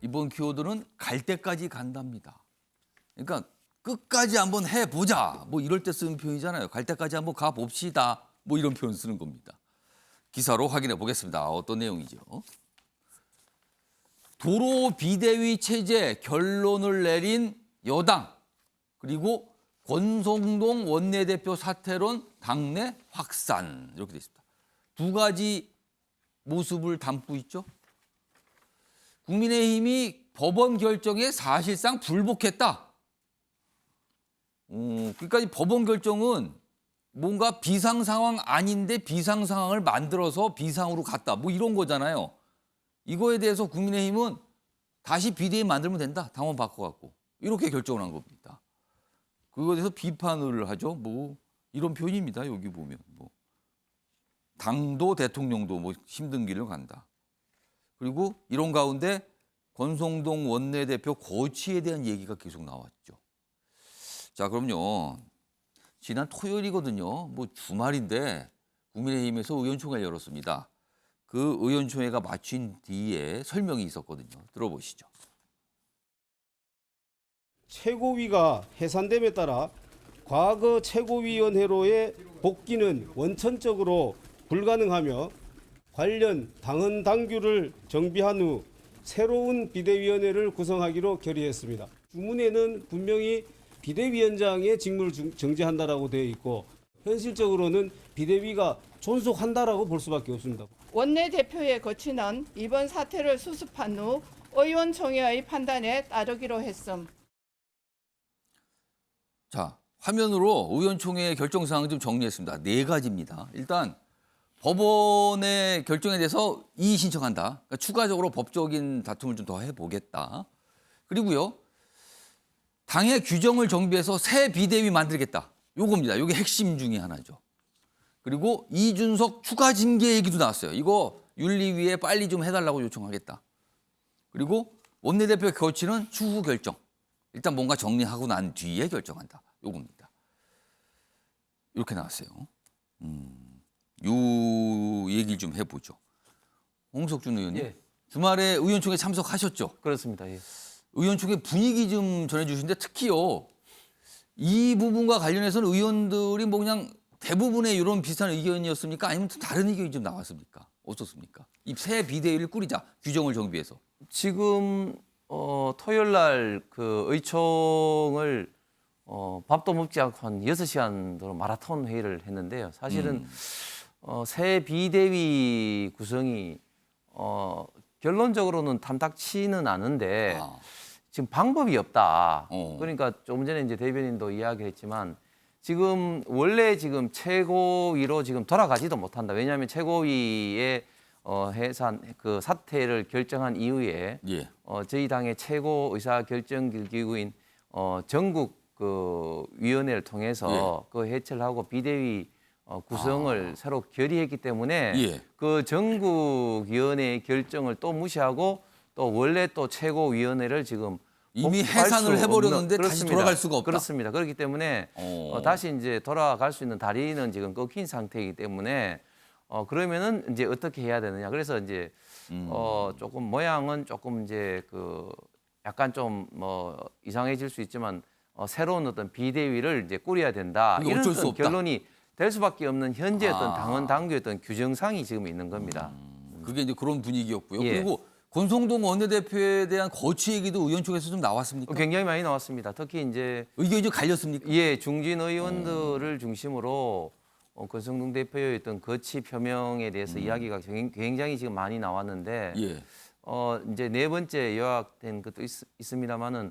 이번 키워드는 갈 때까지 간답니다. 그러니까 끝까지 한번 해보자. 뭐 이럴 때 쓰는 표현이잖아요. 갈 때까지 한번 가봅시다. 뭐 이런 표현 쓰는 겁니다. 기사로 확인해 보겠습니다. 어떤 내용이죠? 도로 비대위 체제 결론을 내린 여당 그리고 권성동 원내대표 사퇴론 당내 확산 이렇게 돼 있습니다. 두 가지 모습을 담고 있죠. 국민의힘이 법원 결정에 사실상 불복했다. 그러니까 이 법원 결정은 뭔가 비상 상황 아닌데 비상 상황을 만들어서 비상으로 갔다. 뭐 이런 거잖아요. 이거에 대해서 국민의힘은 다시 비대위 만들면 된다. 당원 바꿔갖고. 이렇게 결정을 한 겁니다. 그거에 대해서 비판을 하죠. 뭐 이런 표현입니다. 여기 보면. 뭐 당도 대통령도 뭐 힘든 길을 간다. 그리고 이런 가운데 권성동 원내대표 거취에 대한 얘기가 계속 나왔죠. 자, 그럼요. 지난 토요일이거든요. 뭐 주말인데 국민의힘에서 의원총회를 열었습니다. 그 의원총회가 마친 뒤에 설명이 있었거든요. 들어보시죠. 최고위가 해산됨에 따라 과거 최고위원회로의 복귀는 원천적으로 불가능하며 관련 당헌 당규를 정비한 후 새로운 비대위원회를 구성하기로 결의했습니다. 주문에는 분명히 비대위원장의 직무를 정지한다라고 되어 있고 현실적으로는 비대위가 존속한다라고 볼 수밖에 없습니다. 원내대표의 거취는 이번 사태를 수습한 후 의원총회의 판단에 따르기로 했음. 자, 화면으로 의원총회 결정사항을 좀 정리했습니다. 네 가지입니다. 일단 법원의 결정에 대해서 이의 신청한다. 그러니까 추가적으로 법적인 다툼을 좀 더 해보겠다. 그리고요. 당의 규정을 정비해서 새 비대위 만들겠다. 요겁니다. 요게 핵심 중에 하나죠. 그리고 이준석 추가 징계 얘기도 나왔어요. 이거 윤리위에 빨리 좀 해달라고 요청하겠다. 그리고 원내대표 거취는 추후 결정. 일단 뭔가 정리하고 난 뒤에 결정한다. 요겁니다. 이렇게 나왔어요. 요 얘기 좀 해보죠. 홍석준 의원님. 예. 주말에 의원총회 참석하셨죠? 그렇습니다. 예. 의원총회 분위기 좀 전해주시는데 특히요. 이 부분과 관련해서는 의원들이 뭐 그냥 대부분의 이런 비슷한 의견이었습니까? 아니면 또 다른 의견이 좀 나왔습니까? 어떻습니까? 이 새 비대위를 꾸리자. 규정을 정비해서. 지금 토요일 날 그 의총을 밥도 먹지 않고 한 6시간 동안 마라톤 회의를 했는데요. 사실은 새 비대위 구성이 결론적으로는 탐탁치는 않은데 지금 방법이 없다. 그러니까 조금 전에 이제 대변인도 이야기했지만 지금 원래 지금 최고위로 지금 돌아가지도 못한다. 왜냐하면 최고위의 해산 그 사퇴를 결정한 이후에 예. 저희 당의 최고 의사 결정 기구인 전국 그 위원회를 통해서 그 해체를 하고 비대위 구성을 새로 결의했기 때문에 예. 그 전국 위원회의 결정을 또 무시하고 또 원래 또 최고위원회를 지금 이미 복구할 해산을 수 해버렸는데 없는- 다시 그렇습니다. 돌아갈 수가 없다. 그렇습니다. 그렇기 때문에 다시 이제 돌아갈 수 있는 다리는 지금 끊긴 상태이기 때문에 그러면은 이제 어떻게 해야 되느냐. 그래서 이제 조금 모양은 조금 이제 그 약간 좀 뭐 이상해질 수 있지만 새로운 어떤 비대위를 이제 꾸려야 된다. 이게 이런 어쩔 수 어떤 없다. 결론이 될 수밖에 없는 현재 어떤 당헌 당규의 어떤 규정상이 지금 있는 겁니다. 그게 이제 그런 분위기였고요. 예. 그리고 권성동 원내대표에 대한 거취 얘기도 의원총회에서 좀 나왔습니까? 굉장히 많이 나왔습니다. 특히 이제 의견이 좀 갈렸습니까? 예, 중진 의원들을 중심으로 권성동 대표의 어떤 거취 표명에 대해서 이야기가 굉장히 지금 많이 나왔는데 예. 이제 네 번째 요약된 것도 있습니다만은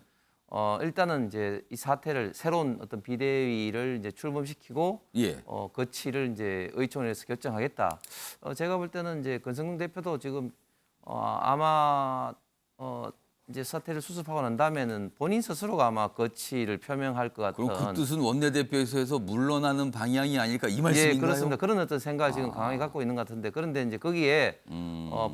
일단은 이제 이 사태를 새로운 어떤 비대위를 이제 출범시키고 예. 거취를 이제 의총에서 결정하겠다. 제가 볼 때는 이제 권성동 대표도 지금 아마 이제 사태를 수습하고 난 다음에는 본인 스스로가 아마 거취를 표명할 것 같은. 그럼 그 뜻은 원내대표에서 물러나는 방향이 아닐까 이 말씀인가요? 예, 그렇습니다. 그런 어떤 생각을 지금 강하게 갖고 있는 것 같은데 그런데 이제 거기에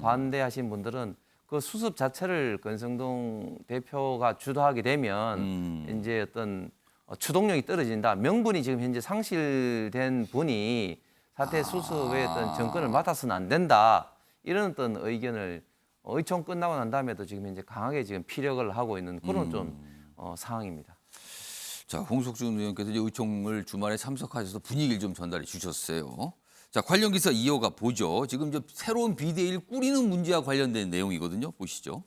반대하신 분들은 그 수습 자체를 권성동 대표가 주도하게 되면 이제 어떤 추동력이 떨어진다. 명분이 지금 현재 상실된 분이 사태 수습의 어떤 정권을 맡아서는 안 된다. 이런 어떤 의견을 의총 끝나고 난 다음에도 지금 이제 강하게 지금 피력을 하고 있는 그런 좀 상황입니다. 자, 홍석준 의원께서 이제 의총을 주말에 참석하셔서 분위기를 좀 전달해 주셨어요. 자, 관련 기사 이어가 보죠. 지금 저 새로운 비대위를 꾸리는 문제와 관련된 내용이거든요. 보시죠.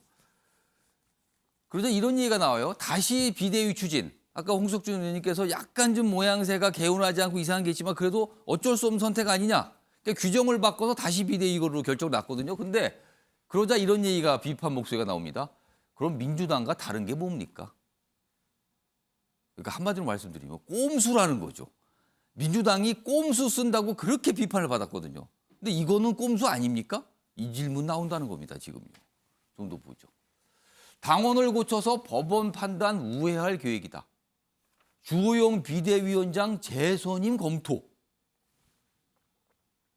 그러자 이런 얘기가 나와요. 다시 비대위 추진. 아까 홍석준 의원님께서 약간 좀 모양새가 개운하지 않고 이상한 게 있지만 그래도 어쩔 수 없는 선택 아니냐. 그러니까 규정을 바꿔서 다시 비대위로 결정을 났거든요. 근데 그러자 이런 얘기가 비판 목소리가 나옵니다. 그럼 민주당과 다른 게 뭡니까? 그러니까 한마디로 말씀드리면 꼼수라는 거죠. 민주당이 꼼수 쓴다고 그렇게 비판을 받았거든요. 근데 이거는 꼼수 아닙니까? 이 질문 나온다는 겁니다. 지금요. 좀 더 보죠. 당원을 고쳐서 법원 판단 우회할 계획이다. 주호영 비대위원장 재선임 검토.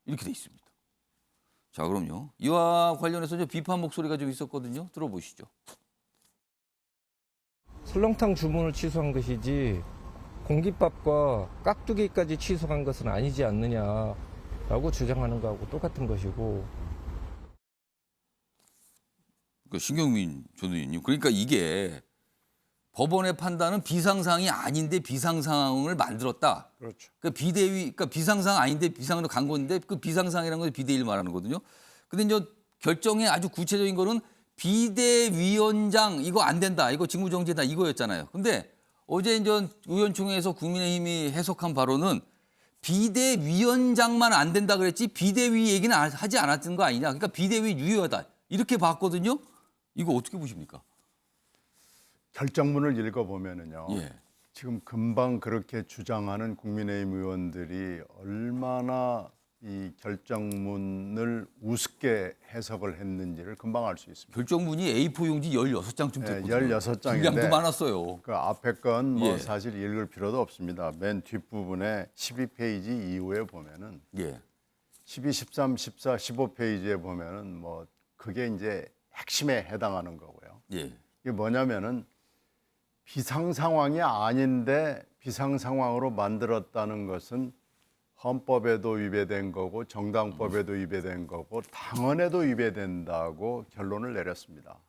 이렇게 돼 있습니다. 자, 그럼요. 이와 관련해서 좀 비판 목소리가 좀 있었거든요. 들어보시죠. 설렁탕 주문을 취소한 것이지 공깃밥과 깍두기까지 취소한 것은 아니지 않느냐라고 주장하는 거하고 똑같은 것이고. 그러니까 신경민 전 의원님, 그러니까 이게 법원의 판단은 비상상황이 아닌데 비상상황을 만들었다. 그렇죠. 그 비대위, 그러니까 비상상황 아닌데 비상으로 간 건데 그 비상상황이라는 건 비대위를 말하는 거거든요. 근데 이제 결정에 아주 구체적인 거는 비대위원장 이거 안 된다, 이거 직무정지다 이거였잖아요. 근데 어제 이제 의원총회에서 국민의힘이 해석한 바로는 비대위원장만 안 된다 그랬지 비대위 얘기는 하지 않았던 거 아니냐. 그러니까 비대위 유효하다 이렇게 봤거든요. 이거 어떻게 보십니까? 결정문을 읽어보면은요. 예. 지금 금방 그렇게 주장하는 국민의힘 의원들이 얼마나 이 결정문을 우습게 해석을 했는지를 금방 알 수 있습니다. 결정문이 A4 용지 16장쯤 됐거든요. 16장인데 분량도 많았어요. 그 앞에 건 뭐 예. 사실 읽을 필요도 없습니다. 맨 뒷부분에 12페이지 이후에 보면은 예. 12, 13, 14, 15페이지에 보면은 뭐 그게 이제 핵심에 해당하는 거고요. 예. 이게 뭐냐면은 비상 상황이 아닌데 비상 상황으로 만들었다는 것은 헌법에도 위배된 거고 정당법에도 위배된 거고 당헌에도 위배된다고 결론을 내렸습니다.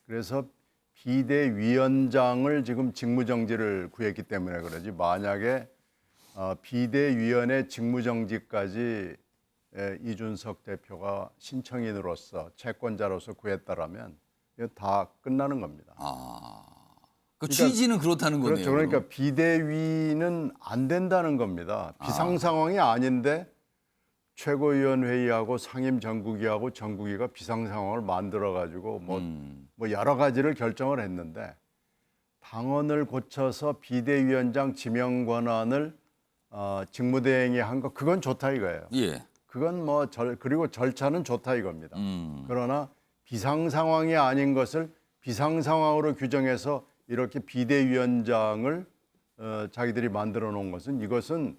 그래서 비대위원장을 지금 직무정지를 구했기 때문에 그러지 만약에 비대위원회 직무정지까지 이준석 대표가 신청인으로서 채권자로서 구했다라면 이거 다 끝나는 겁니다. 그 취지는 그렇다는 거네요. 그렇죠. 그러니까 비대위는 안 된다는 겁니다. 비상 상황이 아닌데 최고위원회의하고 상임정국위하고 정국위가 비상 상황을 만들어 가지고 뭐 여러 가지를 결정을 했는데 당헌을 고쳐서 비대위원장 지명 권한을 직무대행이 한 거 그건 좋다 이거예요. 예. 그건 그리고 절차는 좋다 이겁니다. 그러나 비상 상황이 아닌 것을 비상 상황으로 규정해서 이렇게 비대위원장을 자기들이 만들어 놓은 것은 이것은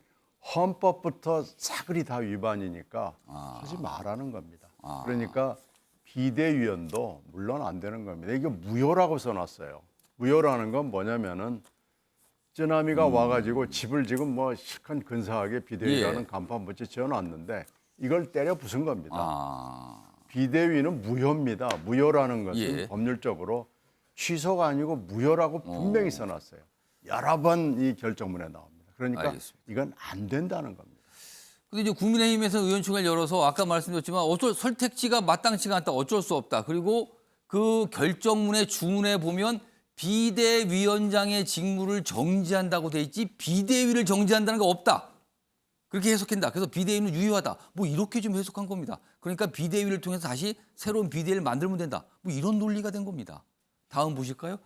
헌법부터 사글이 다 위반이니까 하지 말라는 겁니다. 그러니까 비대위원도 물론 안 되는 겁니다. 이게 무효라고 써놨어요. 무효라는 건 뭐냐면은 쓰나미가 와가지고 집을 지금 뭐 실컷 근사하게 비대위라는 예. 간판 붙여 지어놨는데 이걸 때려 부순 겁니다. 비대위는 무효입니다. 무효라는 것은 예. 법률적으로 취소가 아니고 무효라고 분명히 써놨어요. 여러 번 이 결정문에 나옵니다. 그러니까 알겠습니다. 이건 안 된다는 겁니다. 근데 이제 국민의힘에서 의원총회를 열어서 아까 말씀드렸지만 설택지가 마땅치가 않다. 어쩔 수 없다. 그리고 그 결정문의 주문에 보면 비대위원장의 직무를 정지한다고 돼 있지 비대위를 정지한다는 거 없다. 그렇게 해석한다. 그래서 비대위는 유효하다. 뭐 이렇게 좀 해석한 겁니다. 그러니까 비대위를 통해서 다시 새로운 비대위를 만들면 된다. 뭐 이런 논리가 된 겁니다. 다음 보실까요?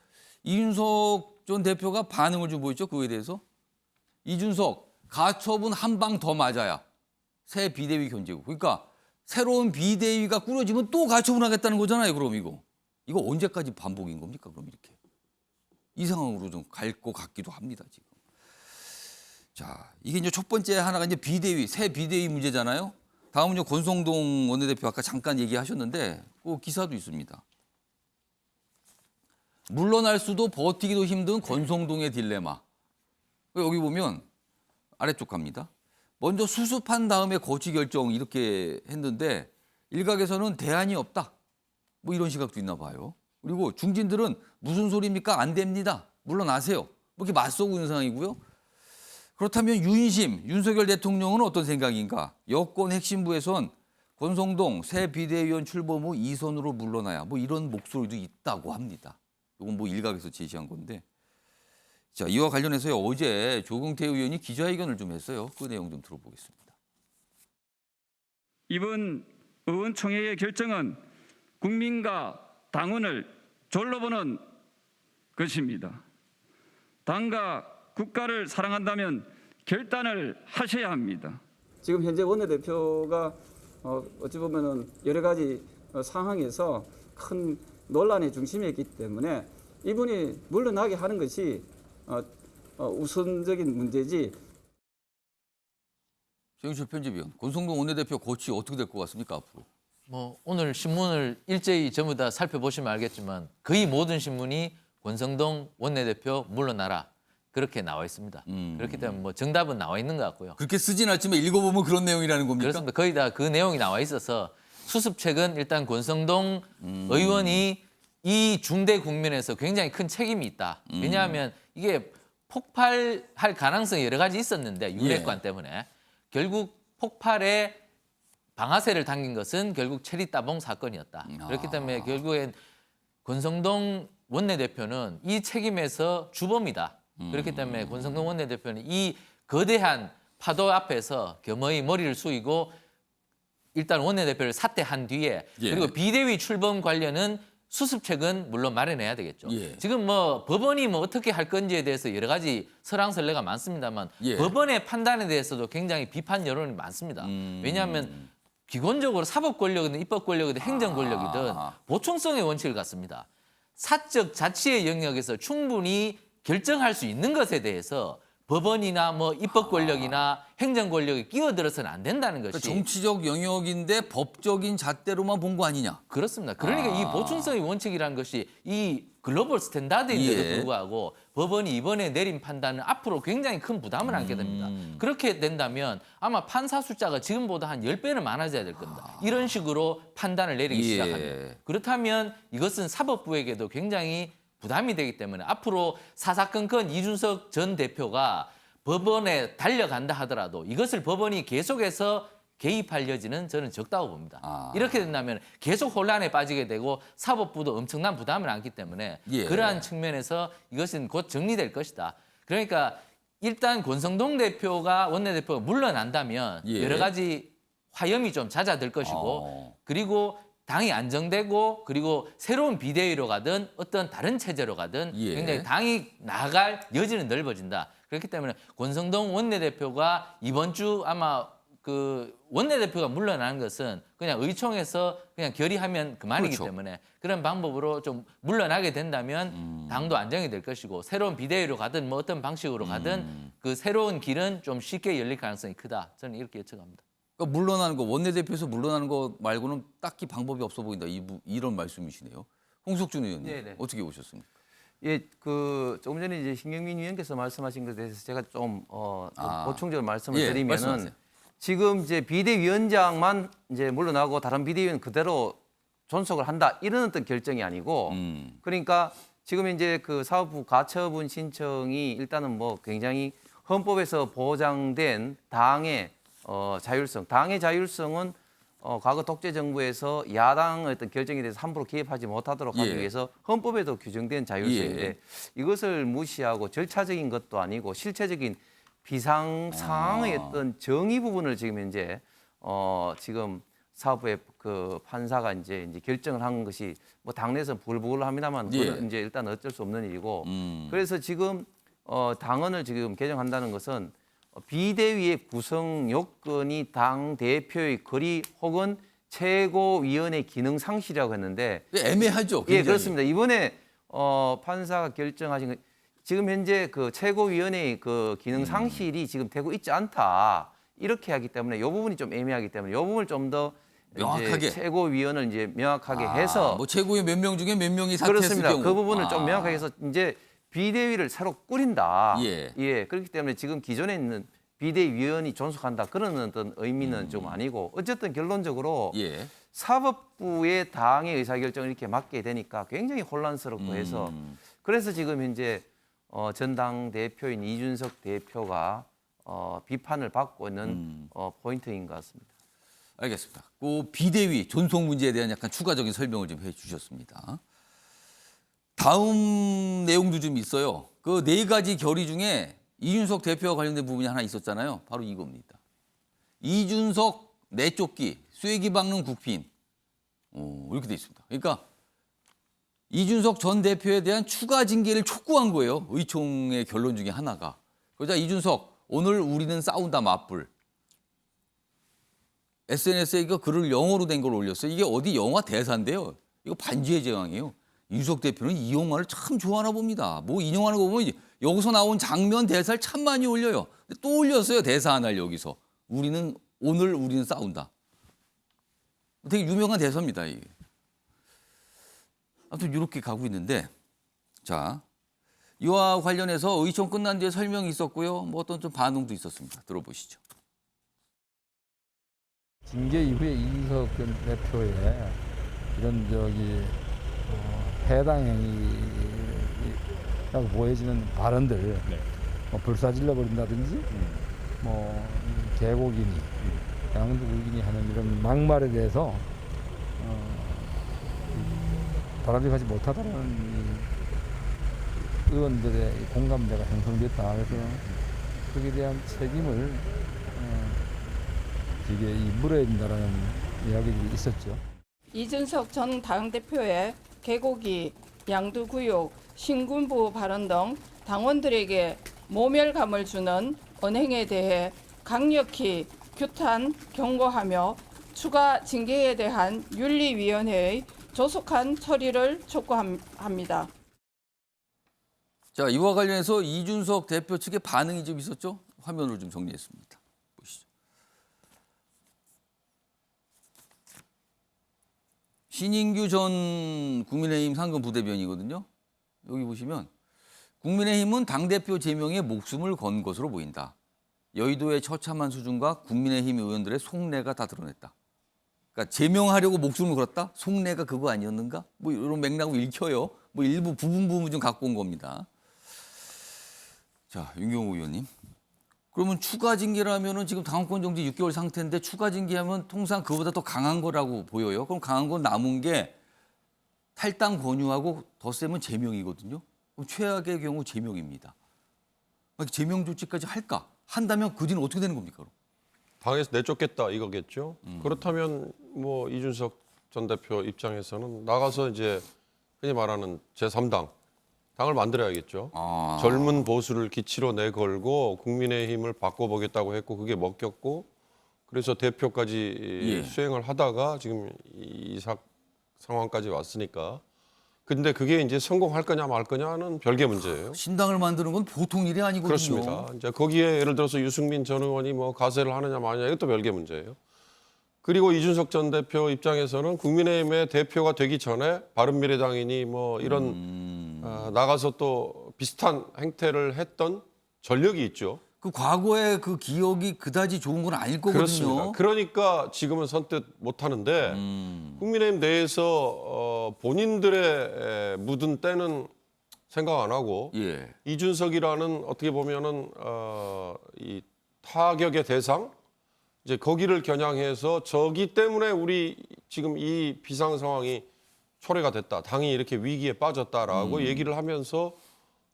이준석 전 대표가 반응을 좀 보였죠. 그거에 대해서. 이준석 가처분 한 방 더 맞아야 새 비대위 견제고. 그러니까 새로운 비대위가 꾸려지면 또 가처분하겠다는 거잖아요. 그럼 이거 언제까지 반복인 겁니까? 그럼 이렇게 이 상황으로 좀 갈 것 같기도 합니다. 지금. 자, 이게 이제 첫 번째 하나가 이제 비대위, 새 비대위 문제잖아요. 다음은 권성동 원내대표 아까 잠깐 얘기하셨는데 그 기사도 있습니다. 물러날 수도 버티기도 힘든 권성동의 딜레마. 여기 보면 아래쪽 갑니다. 먼저 수습한 다음에 거취 결정 이렇게 했는데 일각에서는 대안이 없다. 뭐 이런 시각도 있나 봐요. 그리고 중진들은 무슨 소리입니까? 안 됩니다. 물러나세요. 뭐 이렇게 맞서고 있는 상황이고요. 그렇다면 유인심, 윤석열 대통령은 어떤 생각인가? 여권 핵심부에선 권성동 새 비대위원 출범 후 2선으로 물러나야 뭐 이런 목소리도 있다고 합니다. 이건 뭐 일각에서 제시한 건데. 자, 이와 관련해서 어제 조경태 의원이 기자회견을 좀 했어요. 그 내용 좀 들어보겠습니다. 이번 의원총회의 결정은 국민과 당원을 졸로 보는 것입니다. 당과 국가를 사랑한다면 결단을 하셔야 합니다. 지금 현재 원내대표가 어찌 보면은 여러 가지 상황에서 큰 논란의 중심에 있기 때문에 이분이 물러나게 하는 것이 우선적인 문제지. 최영철 편집위원, 권성동 원내대표 거취 어떻게 될 것 같습니까 앞으로? 뭐 오늘 신문을 일제히 전부 다 살펴보시면 알겠지만 거의 모든 신문이 권성동 원내대표 물러나라 그렇게 나와 있습니다. 그렇기 때문에 뭐 정답은 나와 있는 것 같고요. 그렇게 쓰진 않지만 읽어보면 그런 내용이라는 겁니까? 그렇습니다. 거의 다 그 내용이 나와 있어서 수습책은 일단 권성동 의원이 이 중대 국면에서 굉장히 큰 책임이 있다. 왜냐하면 이게 폭발할 가능성이 여러 가지 있었는데 유력관 때문에 결국 폭발에 방아쇠를 당긴 것은 결국 체리 따봉 사건이었다. 그렇기 때문에 결국엔 권성동 원내대표는 이 책임에서 주범이다. 그렇기 때문에 권성동 원내대표는 이 거대한 파도 앞에서 겸허히 머리를 숙이고 일단 원내대표를 사퇴한 뒤에 그리고 비대위 출범 관련은 수습책은 물론 마련해야 되겠죠. 지금 뭐 법원이 뭐 어떻게 할 건지에 대해서 여러 가지 설왕설래가 많습니다만 법원의 판단에 대해서도 굉장히 비판 여론이 많습니다. 왜냐하면 기본적으로 사법 권력이든 입법 권력이든 행정 권력이든 보충성의 원칙을 갖습니다. 사적 자치의 영역에서 충분히 결정할 수 있는 것에 대해서 법원이나 뭐 입법 권력이나 행정 권력이 끼어들어서는 안 된다는 것이 그러니까 정치적 영역인데 법적인 잣대로만 본 거 아니냐? 그렇습니다. 그러니까 이 보충성의 원칙이라는 것이 이 글로벌 스탠다드인데도 불구하고 법원이 이번에 내린 판단은 앞으로 굉장히 큰 부담을 안게 됩니다. 그렇게 된다면 아마 판사 숫자가 지금보다 한 10배는 많아져야 될 겁니다. 이런 식으로 판단을 내리기 시작합니다. 그렇다면 이것은 사법부에게도 굉장히 부담이 되기 때문에 앞으로 사사건건 이준석 전 대표가 법원에 달려간다 하더라도 이것을 법원이 계속해서 개입할 여지는 저는 적다고 봅니다. 이렇게 된다면 계속 혼란에 빠지게 되고 사법부도 엄청난 부담을 안기 때문에 그러한 측면에서 이것은 곧 정리될 것이다. 그러니까 일단 권성동 대표가 원내대표가 물러난다면 여러 가지 화염이 좀 잦아들 것이고 그리고 당이 안정되고 그리고 새로운 비대위로 가든 어떤 다른 체제로 가든 굉장히 당이 나아갈 여지는 넓어진다. 그렇기 때문에 권성동 원내대표가 이번 주 아마 그 원내대표가 물러나는 것은 그냥 의총에서 그냥 결의하면 그만이기 때문에 그런 방법으로 좀 물러나게 된다면 당도 안정이 될 것이고 새로운 비대위로 가든 뭐 어떤 방식으로 가든 그 새로운 길은 좀 쉽게 열릴 가능성이 크다. 저는 이렇게 예측합니다. 그러니까 물러나는 거 원내대표에서 물러나는 거 말고는 딱히 방법이 없어 보인다. 이런 말씀이시네요. 홍석준 의원님 어떻게 보셨습니까? 예, 그 조금 전에 이제 신경민 위원께서 말씀하신 것에 대해서 제가 좀 보충적으로 말씀을 드리면은 말씀하세요. 지금 이제 비대위원장만 이제 물러나고 다른 비대위원 그대로 존속을 한다 이런 어떤 결정이 아니고 그러니까 지금 이제 그 사법부 가처분 신청이 일단은 뭐 굉장히 헌법에서 보장된 당의 자율성, 당의 자율성은 과거 독재 정부에서 야당의 어떤 결정에 대해서 함부로 개입하지 못하도록 하기 위해서 헌법에도 규정된 자율성인데 이것을 무시하고 절차적인 것도 아니고 실체적인 비상 상황의 어떤 정의 부분을 지금 현재 지금 사법부의 그 판사가 이제 결정을 한 것이 뭐 당내에서 부글부글합니다만 그건 이제 일단 어쩔 수 없는 일이고 그래서 지금 당헌을 지금 개정한다는 것은 비대위의 구성 요건이 당 대표의 거리 혹은 최고위원회 기능 상실이라고 했는데 애매하죠. 예, 그렇습니다. 이번에 판사가 결정하신 것 지금 현재 그 최고위원회의 그 기능 상실이 지금 되고 있지 않다 이렇게 하기 때문에 이 부분이 좀 애매하기 때문에 이 부분을 좀 더 명확하게 최고위원을 이제 명확하게 해서 뭐 최고위 몇 명 중에 몇 명이 사퇴했을 그렇습니다. 경우 그 부분을 좀 명확하게 해서 이제 비대위를 새로 꾸린다. 예. 예, 그렇기 때문에 지금 기존에 있는 비대위원이 존속한다 그런 어떤 의미는 좀 아니고 어쨌든 결론적으로 예. 사법부의 당의 의사결정을 이렇게 맡게 되니까 굉장히 혼란스럽고 해서 그래서 지금 현재 전당 대표인 이준석 대표가 비판을 받고 있는 포인트인 것 같습니다. 알겠습니다. 그 비대위 존속 문제에 대한 약간 추가적인 설명을 좀 해주셨습니다. 다음 내용도 좀 있어요. 그 4가지 결의 중에 이준석 대표와 관련된 부분이 하나 있었잖아요. 바로 이겁니다. 이준석 내쫓기, 쐐기 박는 국민. 이렇게 돼 있습니다. 그러니까 이준석 전 대표에 대한 추가 징계를 촉구한 거예요. 의총의 결론 중에 하나가. 그러자 이준석 오늘 우리는 싸운다 맞불. SNS에 이거 글을 영어로 된 걸 올렸어요. 이게 어디 영화 대사인데요. 이거 반지의 제왕이에요. 이준석 대표는 이 영화를 참 좋아하나 봅니다. 뭐 인용하는 거 보면 여기서 나온 장면 대사를 참 많이 올려요. 근데 또 올렸어요. 대사 하나를 여기서. 오늘 우리는 싸운다. 되게 유명한 대사입니다. 이게. 아무튼 이렇게 가고 있는데 자 이와 관련해서 의총 끝난 뒤에 설명이 있었고요. 뭐 어떤 좀 반응도 있었습니다. 들어보시죠. 징계 이후에 이준석 전 대표의 이런 해당 행위라고 보여지는 발언들, 뭐 불사질러 버린다든지, 뭐 개고기니, 양두국이니 하는 이런 막말에 대해서 바람직하지 못하다는 의원들의 공감대가 형성됐다. 그래서 거기에 대한 책임을 이게 물어야 된다라는 이야기들이 있었죠. 이준석 전 당대표의 개고기, 양두구육, 신군부 발언 등 당원들에게 모멸감을 주는 언행에 대해 강력히 규탄, 경고하며 추가 징계에 대한 윤리위원회의 조속한 처리를 촉구합니다. 자, 이와 관련해서 이준석 대표 측의 반응이 좀 있었죠? 화면으로 좀 정리했습니다. 보시죠. 신인규 전 국민의힘 상근 부대변이거든요. 여기 보시면 국민의힘은 당대표 제명에 목숨을 건 것으로 보인다. 여의도의 처참한 수준과 국민의힘 의원들의 속내가 다 드러냈다. 그러니까 제명하려고 목숨을 걸었다? 속내가 그거 아니었는가? 뭐 이런 맥락으로 읽혀요. 뭐 일부 부분 좀 갖고 온 겁니다. 자, 윤경호 의원님. 그러면 추가 징계라면은 지금 당원권 정지 6개월 상태인데 추가 징계하면 통상 그보다 더 강한 거라고 보여요. 그럼 강한 건 남은 게 탈당 권유하고 더 세면 제명이거든요. 그럼 최악의 경우 제명입니다. 제명 조치까지 할까? 한다면 그 뒤는 어떻게 되는 겁니까? 그럼? 당에서 내쫓겠다 이거겠죠. 그렇다면 뭐 이준석 전 대표 입장에서는 나가서 이제 흔히 말하는 제3당 당을 만들어야겠죠. 젊은 보수를 기치로 내걸고 국민의힘을 바꿔보겠다고 했고 그게 먹혔고 그래서 대표까지 수행을 하다가 지금 이 상황까지 왔으니까. 근데 그게 이제 성공할 거냐 말 거냐는 별개 문제예요. 신당을 만드는 건 보통 일이 아니거든요. 그렇습니다. 이제 거기에 예를 들어서 유승민 전 의원이 뭐 가세를 하느냐 마느냐 이것도 별개 문제예요. 그리고 이준석 전 대표 입장에서는 국민의힘의 대표가 되기 전에 바른미래당이니 뭐 이런 나가서 또 비슷한 행태를 했던 전력이 있죠. 그 과거의 그 기억이 그다지 좋은 건 아닐 거거든요. 그렇습니다. 그러니까 지금은 선뜻 못 하는데 국민의힘 내에서 본인들의 묻은 때는 생각 안 하고 이준석이라는 어떻게 보면은 이 타격의 대상 이제 거기를 겨냥해서 저기 때문에 우리 지금 이 비상 상황이 초래가 됐다. 당이 이렇게 위기에 빠졌다라고 얘기를 하면서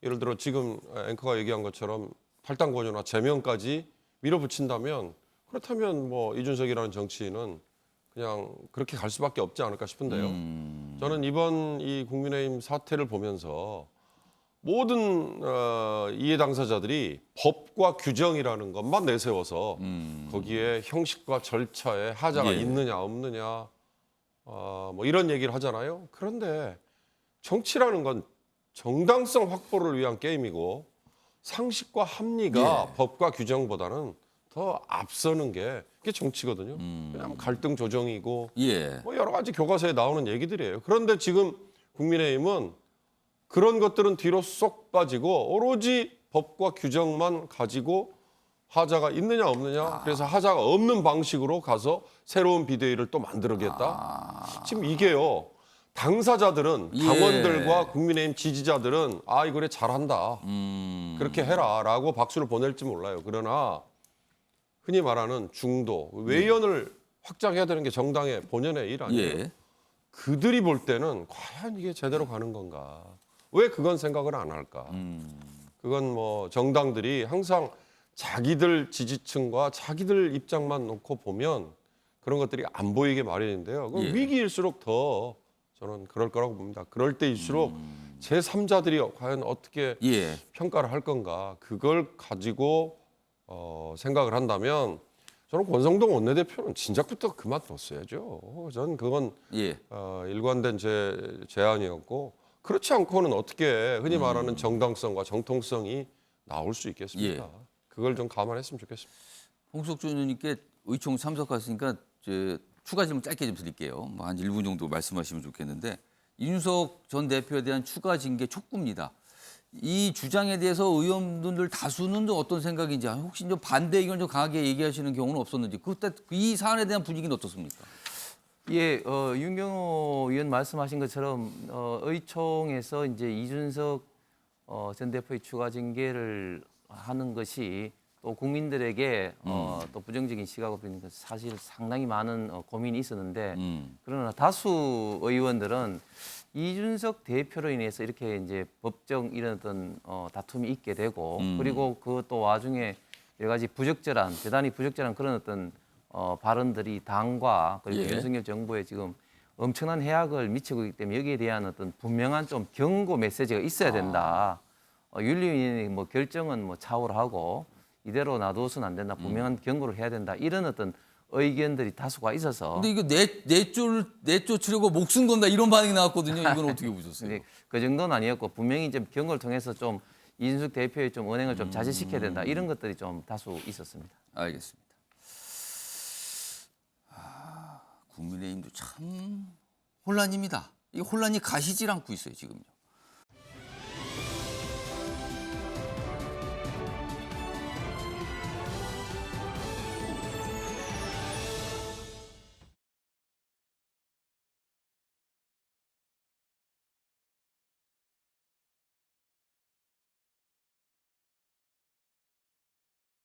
예를 들어 지금 앵커가 얘기한 것처럼 탈당 권유나 제명까지 밀어붙인다면 그렇다면 뭐 이준석이라는 정치인은 그냥 그렇게 갈 수밖에 없지 않을까 싶은데요. 저는 이번 이 국민의힘 사태를 보면서 모든 이해 당사자들이 법과 규정이라는 것만 내세워서 거기에 형식과 절차에 하자가 있느냐 없느냐 뭐 이런 얘기를 하잖아요. 그런데 정치라는 건 정당성 확보를 위한 게임이고 상식과 합리가 법과 규정보다는 더 앞서는 게 그게 정치거든요. 그냥 갈등 조정이고 뭐 여러 가지 교과서에 나오는 얘기들이에요. 그런데 지금 국민의힘은 그런 것들은 뒤로 쏙 빠지고 오로지 법과 규정만 가지고 하자가 있느냐 없느냐. 그래서 하자가 없는 방식으로 가서 새로운 비대위를 또 만들겠다. 지금 이게요. 당사자들은 예. 당원들과 국민의힘 지지자들은 아 이거래 잘한다. 그렇게 해라라고 박수를 보낼지 몰라요. 그러나 흔히 말하는 중도 외연을 확장해야 되는 게 정당의 본연의 일 아니에요. 예. 그들이 볼 때는 과연 이게 제대로 가는 건가? 왜 그건 생각을 안 할까? 그건 뭐 정당들이 항상 자기들 지지층과 자기들 입장만 놓고 보면 그런 것들이 안 보이게 마련인데요. 그건 예. 위기일수록 더 저는 그럴 거라고 봅니다. 그럴 때일수록 제3자들이 과연 어떻게 예. 평가를 할 건가? 그걸 가지고 생각을 한다면 저는 권성동 원내대표는 진작부터 그만뒀어야죠. 저는 그건 예. 일관된 제 제안이었고 그렇지 않고는 어떻게 흔히 말하는 정당성과 정통성이 나올 수 있겠습니까? 예. 그걸 좀 감안했으면 좋겠습니다. 홍석준 의원님께 의총 참석하시니까 추가 질문 짧게 좀 드릴게요. 뭐 한 1분 정도 말씀하시면 좋겠는데 이준석 전 대표에 대한 추가 징계 촉구입니다. 이 주장에 대해서 의원분들 다수는 좀 어떤 생각인지 혹시 좀 반대 의견 좀 강하게 얘기하시는 경우는 없었는지 그때 이 사안에 대한 분위기는 어떻습니까? 예, 윤경호 의원 말씀하신 것처럼 의총에서 이제 이준석 전 대표의 추가 징계를 하는 것이 또 국민들에게 또 부정적인 시각을 보이는 것 사실 상당히 많은 고민이 있었는데 그러나 다수 의원들은 이준석 대표로 인해서 이렇게 이제 법정 이런 어떤 다툼이 있게 되고 그리고 그 또 와중에 여러 가지 부적절한 대단히 부적절한 그런 어떤 발언들이 당과 그리고 예. 윤석열 정부에 지금 엄청난 해악을 미치고 있기 때문에 여기에 대한 어떤 분명한 좀 경고 메시지가 있어야 된다. 윤리위원회 뭐 결정은 뭐 차후하고 이대로 놔두어서는 안 된다. 분명한 경고를 해야 된다. 이런 어떤 의견들이 다수가 있어서. 근데 이거 내쫓으려고 목숨 건다 이런 반응이 나왔거든요. 이건 어떻게 보셨어요? 근데 그 정도는 아니었고 분명히 이제 경고를 통해서 좀 이준석 대표의 좀 언행을 좀 자제시켜야 된다. 이런 것들이 좀 다수 있었습니다. 알겠습니다. 국민의힘도 참 혼란입니다. 이 혼란이 가시질 않고 있어요, 지금요.